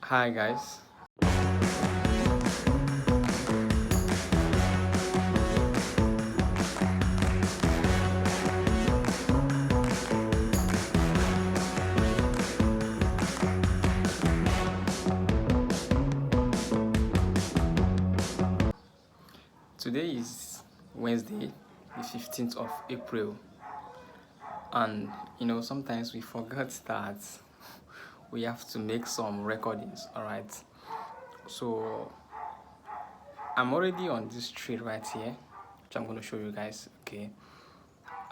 Hi guys. Today is Wednesday, the 15th of April, and sometimes we forget that we have to make some recordings. All right, so I'm already on this trade right here, which I'm going to show you guys. Okay,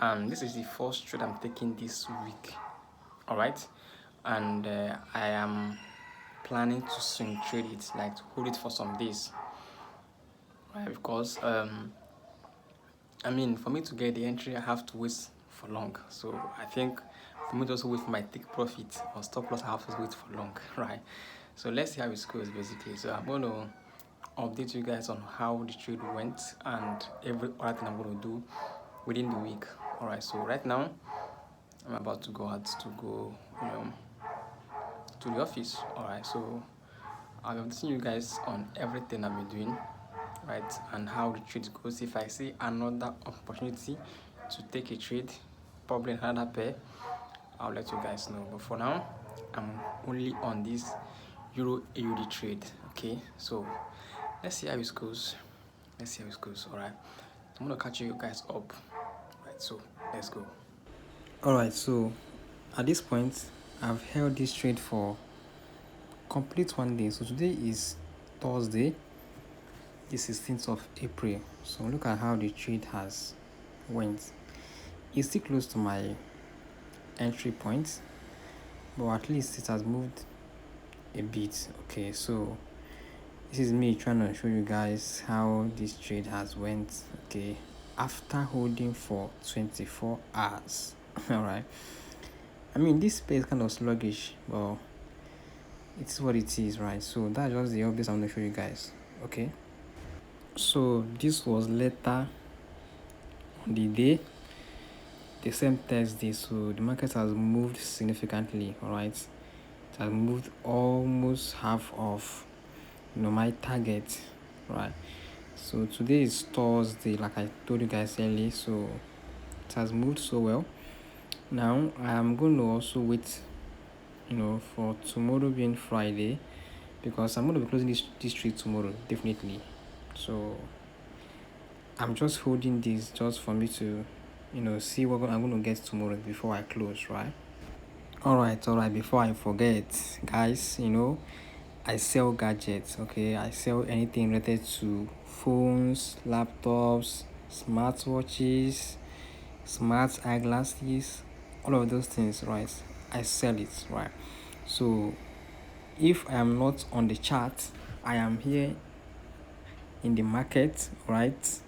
and this is the first trade I'm taking this week. All right, and I am planning to swing trade it, like to hold it for some days, right? Because I mean, for me to get the entry, I have to wait for long. So I think for me to also wait for my take profit or stop loss, I have to wait for long, right? So let's see how it goes basically. So I'm going to update you guys on how the trade went and every other thing I'm going to do within the week. All right. So right now, I'm about to go out to go, to the office. All right. So I'll be updating you guys on everything I've been doing, right, and how the trade goes. If I see another opportunity to take a trade, probably another pair, I'll let you guys know. But for now, I'm only on this Euro AUD trade. Okay, so let's see how it goes. Let's see how it goes. All right, I'm gonna catch you guys up. Right, so let's go. All right, so at this point, I've held this trade for complete one day. So today is Thursday, the 16th of April. So look at how the trade has went. It's still close to my entry point, but at least it has moved a bit. Okay, so this is me trying to show you guys how this trade has went. Okay, after holding for 24 hours. All right, I mean this space is kind of sluggish, but it's what it is, right? So that's just the updates I'm going to show you guys. Okay, so this was later on the day, the same Thursday. So the market has moved significantly. All right, it has moved almost half of my target, right? So today is Thursday, like I told you guys earlier. So it has moved so well. Now I am going to also wait, for tomorrow being Friday, because I'm going to be closing this trade tomorrow, definitely. So I'm just holding this just for me to, see what I'm going to get tomorrow before I close, right? All right. Before I forget, guys, I sell gadgets. Okay, I sell anything related to phones, laptops, smartwatches, smart eyeglasses, all of those things, right? I sell it, right? So if I am not on the chart, I am here in the market, right?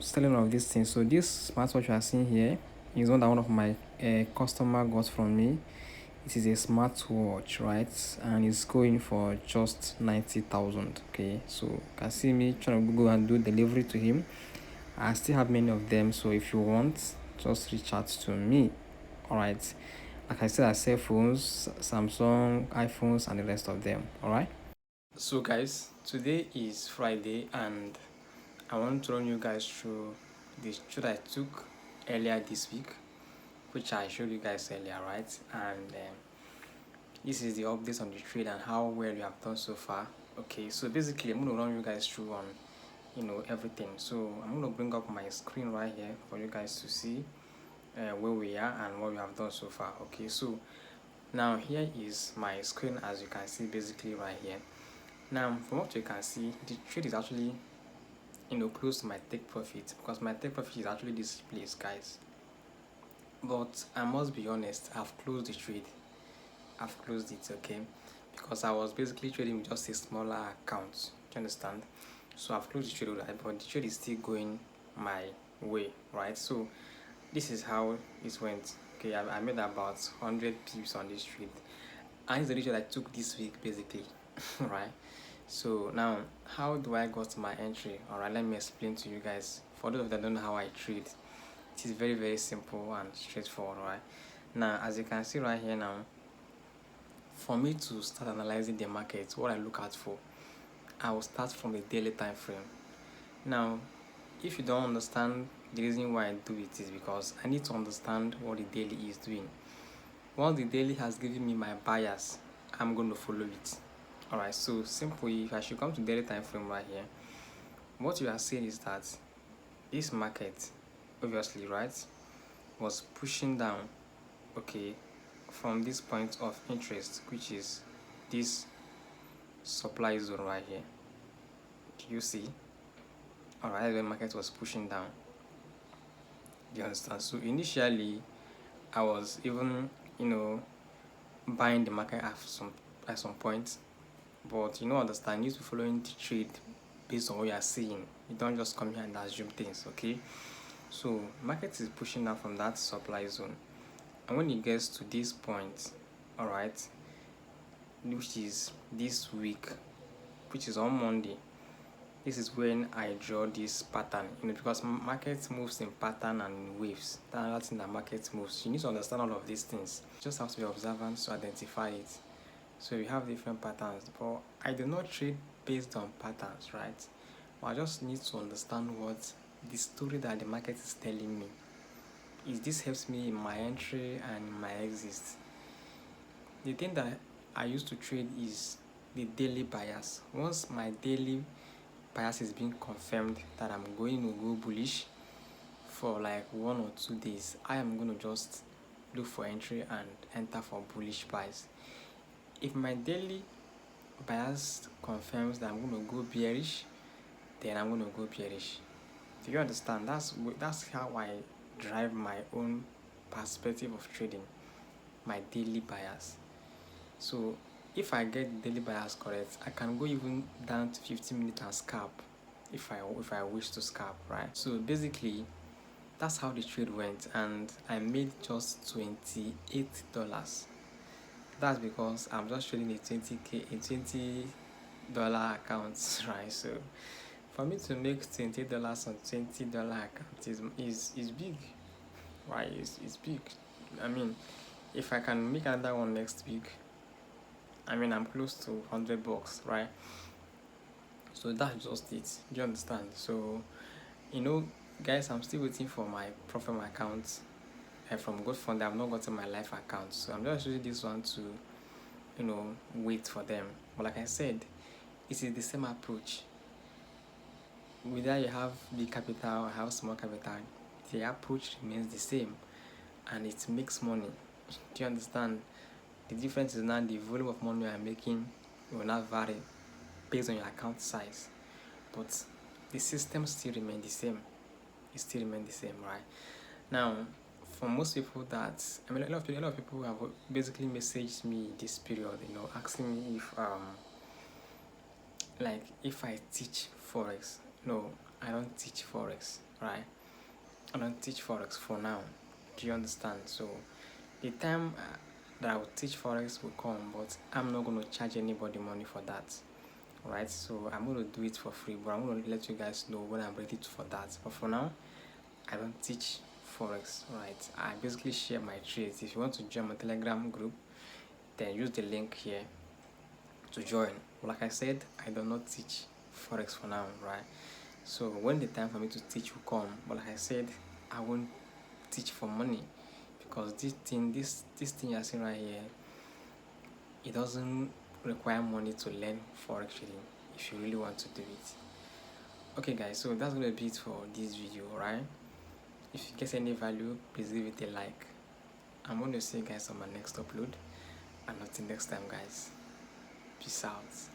Selling all of these things. So this smartwatch you are seeing here is one of my customer got from me. It is a smartwatch, right? And it's going for just 90,000. Okay, so you can see me trying to go and do delivery to him. I still have many of them, so if you want, just reach out to me. All right, like I said, I sell phones, Samsung, iPhones, and the rest of them. All right. So guys, today is Friday, and I want to run you guys through the trade I took earlier this week, which I showed you guys earlier, right? And this is the updates on the trade and how well you have done so far. Okay, so basically I'm going to run you guys through on everything. So I'm going to bring up my screen right here for you guys to see where we are and what we have done so far. Okay, so now here is my screen, as you can see, basically right here. Now from what you can see, the trade is actually close to my take profit, because my take profit is actually this place, guys. But I must be honest, I've closed the trade. I've closed it, okay, because I was basically trading with just a smaller account. Do you understand? So I've closed the trade, right? But the trade is still going my way, right? So this is how it went. Okay, I made about 100 pips on this trade, and it's the trade I took this week, basically. Right? So now, how do I got my entry? All right, let me explain to you guys. For those that don't know how I trade, it is very simple and straightforward, right? Now, as you can see right here now, for me to start analyzing the market, what I look out for, I will start from the daily time frame. Now, if you don't understand, the reason why I do it is because I need to understand what the daily is doing. Once the daily has given me my bias, I'm going to follow it. Alright, so simply, if I should come to daily time frame right here, what you are saying is that this market, obviously, right, was pushing down, okay, from this point of interest, which is this supply zone right here. Do you see? Alright, the market was pushing down. Do you understand? So initially, I was even, buying the market at some point, but understand, you need to following the trade based on what you are seeing. You don't just come here and assume things, okay? So market is pushing down from that supply zone, and when it gets to this point, all right, which is this week, which is on Monday, this is when I draw this pattern, because market moves in pattern and in waves. That's another thing that market moves. You need to understand all of these things. You just have to be observant to identify it. So we have different patterns, but I do not trade based on patterns, right? But I just need to understand what the story that the market is telling me. This helps me in my entry and in my exit. The thing that I used to trade is the daily bias. Once my daily bias is being confirmed that I'm going to go bullish for like 1 or 2 days, I am going to just look for entry and enter for bullish buys. If my daily bias confirms that I'm going to go bearish, then I'm going to go bearish. Do you understand? That's how I drive my own perspective of trading, my daily bias. So if I get the daily bias correct, I can go even down to 15 minutes and scalp if I wish to scalp, right? So basically, that's how the trade went, and I made just $28. That's because I'm just trading a $20 account, right? So for me to make $20 on $20 account is big, right? It's big. I mean, if I can make another one next week, I mean, I'm close to $100, right? So that's just it. Do you understand? So, guys, I'm still waiting for my profit account from GoFund. I've not gotten my life account, so I'm just using this one to, wait for them. But like I said, it is the same approach. Whether you have big capital or have small capital, the approach remains the same, and it makes money. Do you understand? The difference is now the volume of money you are making will not vary based on your account size, but the system still remains the same. It still remains the same, right? Now, for most people, a lot of people have basically messaged me this period, asking me if I teach forex. No, I don't teach forex, right? I don't teach forex for now. Do you understand? So the time that I will teach forex will come, but I'm not going to charge anybody money for that. Right, so I'm going to do it for free, but I'm going to let you guys know when I'm ready for that. But for now, I don't teach forex, right? I basically share my trades. If you want to join my Telegram group, then use the link here to join. But like I said, I do not teach forex for now, right? So when the time for me to teach will come, but like I said, I won't teach for money, because this thing you're seeing right here, it doesn't require money to learn forex trading if you really want to do it. Okay guys, so that's gonna be it for this video, right? If you get any value, please leave it a like. I'm going to see you guys on my next upload, and until next time guys, peace out.